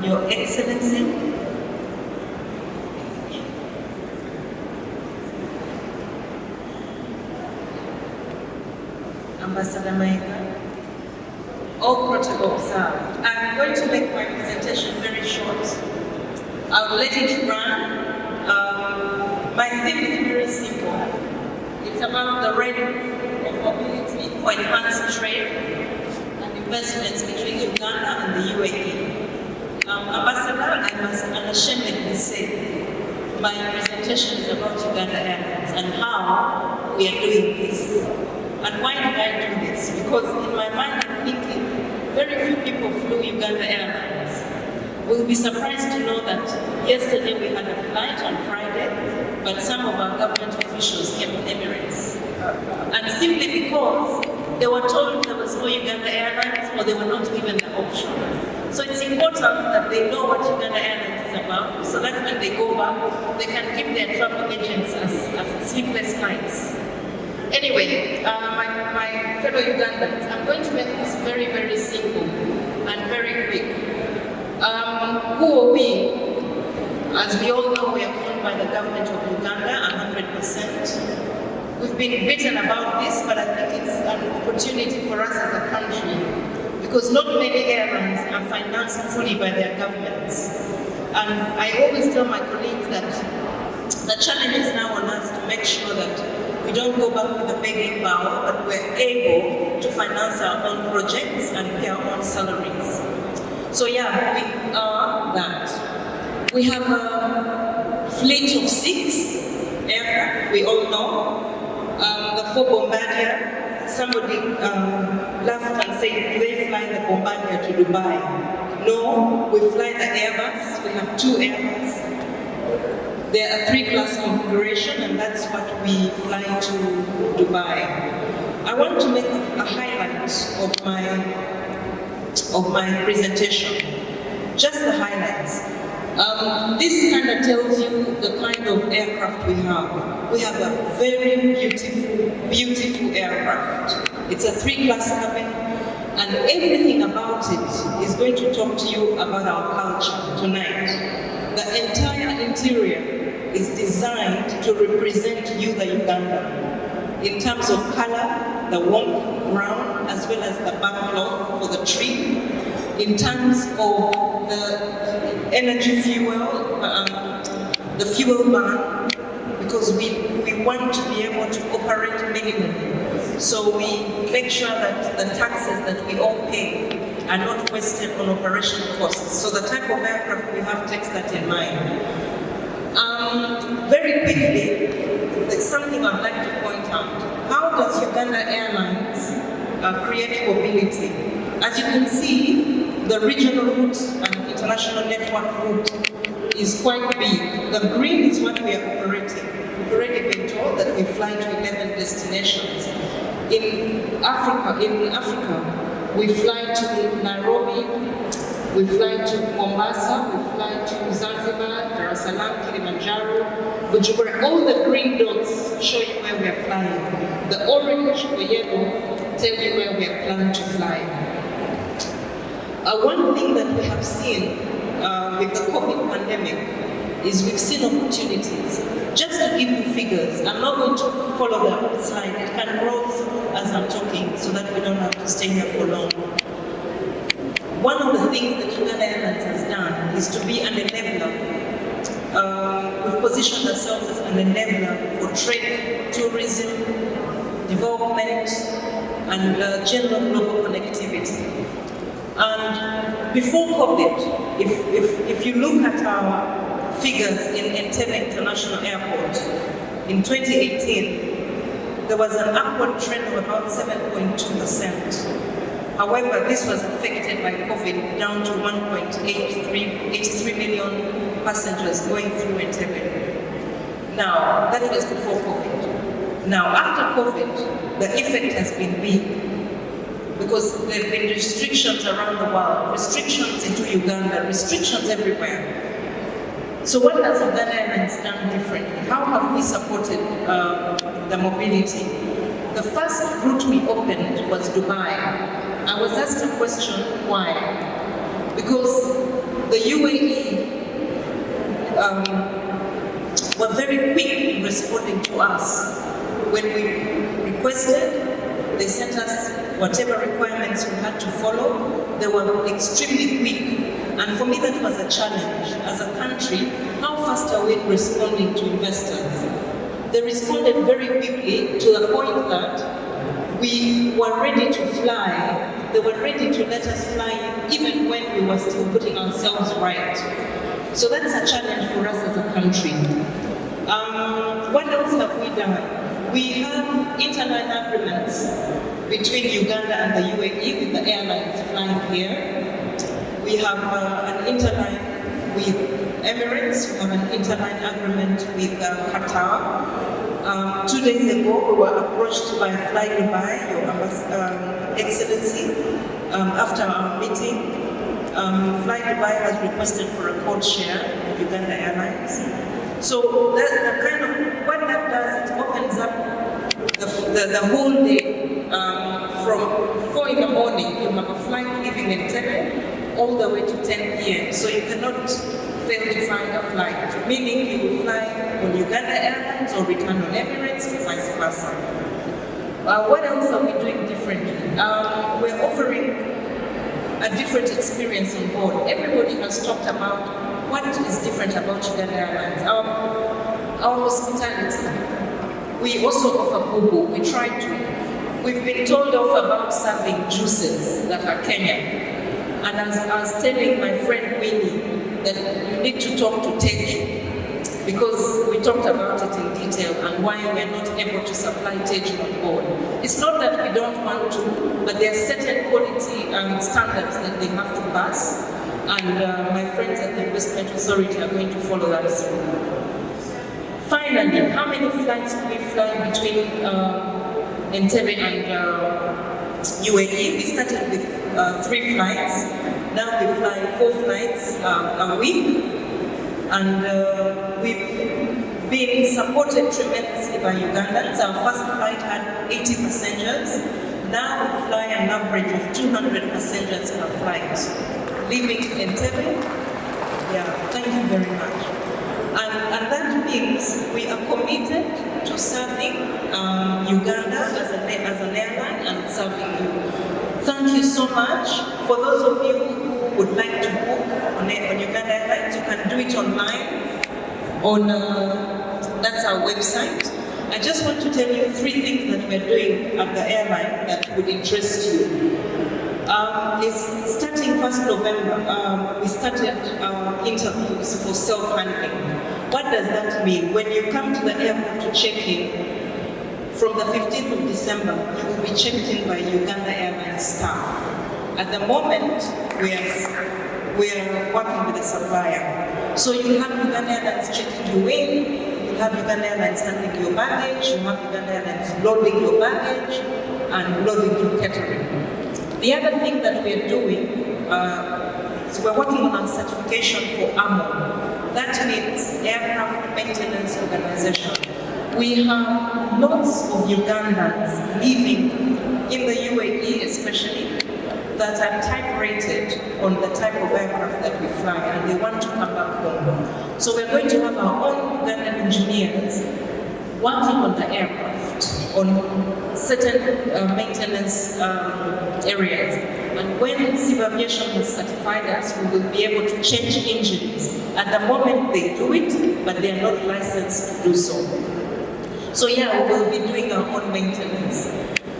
Your Excellency, Ambassador Maika, all protocol observed. I'm going to make my presentation very short. I'll let it run. My theme is very simple. It's about the rate of mobility for enhanced trade and investments between Uganda and the UAE. Ambassador, I must unashamedly say, my presentation is about Uganda Airlines and how we are doing this. And why did I do this? Because in my mind I'm thinking, very few people flew Uganda Airlines. We'll be surprised to know that yesterday we had a flight on Friday, but some of our government officials came with Emirates. And simply because they were told there was no Uganda Airlines or they were not given the option. So it's important that they know what Uganda Airlines is about, so that when they go back, they can give their travel agents as sleepless nights. Anyway, my fellow Ugandans, I'm going to make this very, very simple and very quick. Who are we? As we all know, we are owned by the government of Uganda, 100%. We've been written about this, but I think it's an opportunity for us as a country, because not many airlines are financed fully by their governments. And I always tell my colleagues that the challenge is now on us to make sure that we don't go back with a begging bowl, but we're able to finance our own projects and pay our own salaries. So yeah, we are that. We have a fleet of 6 aircraft, we all know. The 4 Bombardier, somebody laughed and said, do they fly the Bombardier to Dubai? No, we fly the Airbus, we have 2 Airbus. They're a 3-class configuration, and that's what we fly to Dubai. I want to make a highlight of my presentation, just the highlights. This kind of tells you the kind of aircraft we have. We have a very beautiful aircraft. It's a 3-class cabin, and everything about it is going to talk to you about our culture tonight. The entire interior is designed to represent you, the Uganda, in terms of color, the warm brown, as well as the backcloth for the tree, in terms of the energy fuel, the fuel burn, because we want to be able to operate minimally. So we make sure that the taxes that we all pay are not wasted on operational costs. So the type of aircraft we have takes that in mind. Very quickly, there's something I'd like to point out. How does Uganda Airlines create mobility? As you can see, the regional route and international network route is quite big. The green is what we are operating. We've already been told that we fly to 11 destinations. In Africa, we fly to Nairobi, we fly to Mombasa, we fly to Zanzibar, Dar es Salaam, Kilimanjaro, Bujumbura. All the green dots show you where we are flying. The orange or yellow tell you where we are planning to fly. One thing that we have seen with the COVID pandemic is we've seen opportunities. Just to give you figures, I'm not going to follow the slide. It can browse as I'm talking so that we don't have to stay here for long. One of the things that Uganda Airlines has done is to be an enabler. We've positioned ourselves as an enabler for trade, tourism, development, and general global connectivity. And before COVID, if you look at our figures in Entebbe International Airport, in 2018, there was an upward trend of about 7.2%. However, this was affected by COVID down to 1.83 million passengers going through Entebbe. Now, that was before COVID. Now, after COVID, the effect has been big because there have been restrictions around the world, restrictions into Uganda, restrictions everywhere. So what has Uganda Airlines done differently? How have we supported the mobility? The first route we opened was Dubai. I was asked a question, why? Because the UAE were very quick in responding to us. When we requested, they sent us whatever requirements we had to follow. They were extremely quick. And for me, that was a challenge. As a country, how fast are we responding to investors? They responded very quickly to the point that we were ready to fly. They were ready to let us fly even when we were still putting ourselves right. So that's a challenge for us as a country. What else have we done? We have interline agreements between Uganda and the UAE with the airlines flying here. We have an interline with Emirates, we have an interline agreement with Qatar. 2 days ago, we were approached by Fly Dubai, Your Excellency, after our meeting. Fly Dubai has requested for a code share with Uganda Airlines. So that kind of, what that does, it opens up the whole day. From 4 in the morning, you have a flight leaving in Entebbe all the way to 10 p.m. So you cannot fail to find a flight, meaning you will fly on Uganda Airlines or return on Emirates or vice versa. What else are we doing differently? We're offering a different experience on board. Everybody has talked about what is different about Uganda Airlines. Our hospitality. We also offer bubu. We try to. We've been told off about serving juices that are Kenyan. And as I was telling my friend Winnie that you need to talk to Teju, because we talked about it in detail and why we're not able to supply Teju on board. It's not that we don't want to, but there are certain quality standards that they have to pass, and my friends at the Investment Authority are going to follow that through. Finally, how many flights do we fly between Entebbe and UAE? We started with 3 flights. Now we fly 4 flights a week, and we've been supported tremendously by Ugandans. Our first flight had 80 passengers. Now we fly an average of 200 passengers per flight, leaving Entebbe. Yeah, thank you very much. And that means we are committed to serving Uganda as an airline and serving you. Thank you so much. For those of you who would like to book on Uganda Airlines, you can do it online on that's our website. I just want to tell you 3 things that we're doing at the airline that would interest you. Is starting 1st November, we started interviews for self-handling. What does that mean? When you come to the airport to check in, from the 15th of December, you will be checked in by Uganda Airlines staff. At the moment, we are working with a supplier. So you have Uganda Airlines checking you in, you have Uganda Airlines handling your baggage, you have Uganda Airlines loading your baggage, and loading your catering. The other thing that we are doing, so we're working on our certification for AMO. That means Aircraft Maintenance Organization. We have lots of Ugandans living in the UAE especially that are type rated on the type of aircraft that we fly, and they want to come back home. So we're going to have our own Ugandan engineers working on the aircraft, on certain maintenance areas. And when Civil Aviation has certified us, we will be able to change engines. At the moment they do it, but they are not licensed to do so. So yeah, we will be doing our own maintenance.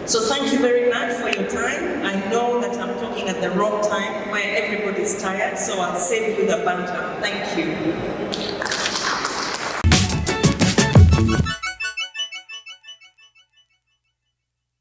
So thank you very much for your time. I know that I'm talking at the wrong time where everybody's tired, so I'll save you the banter. Thank you.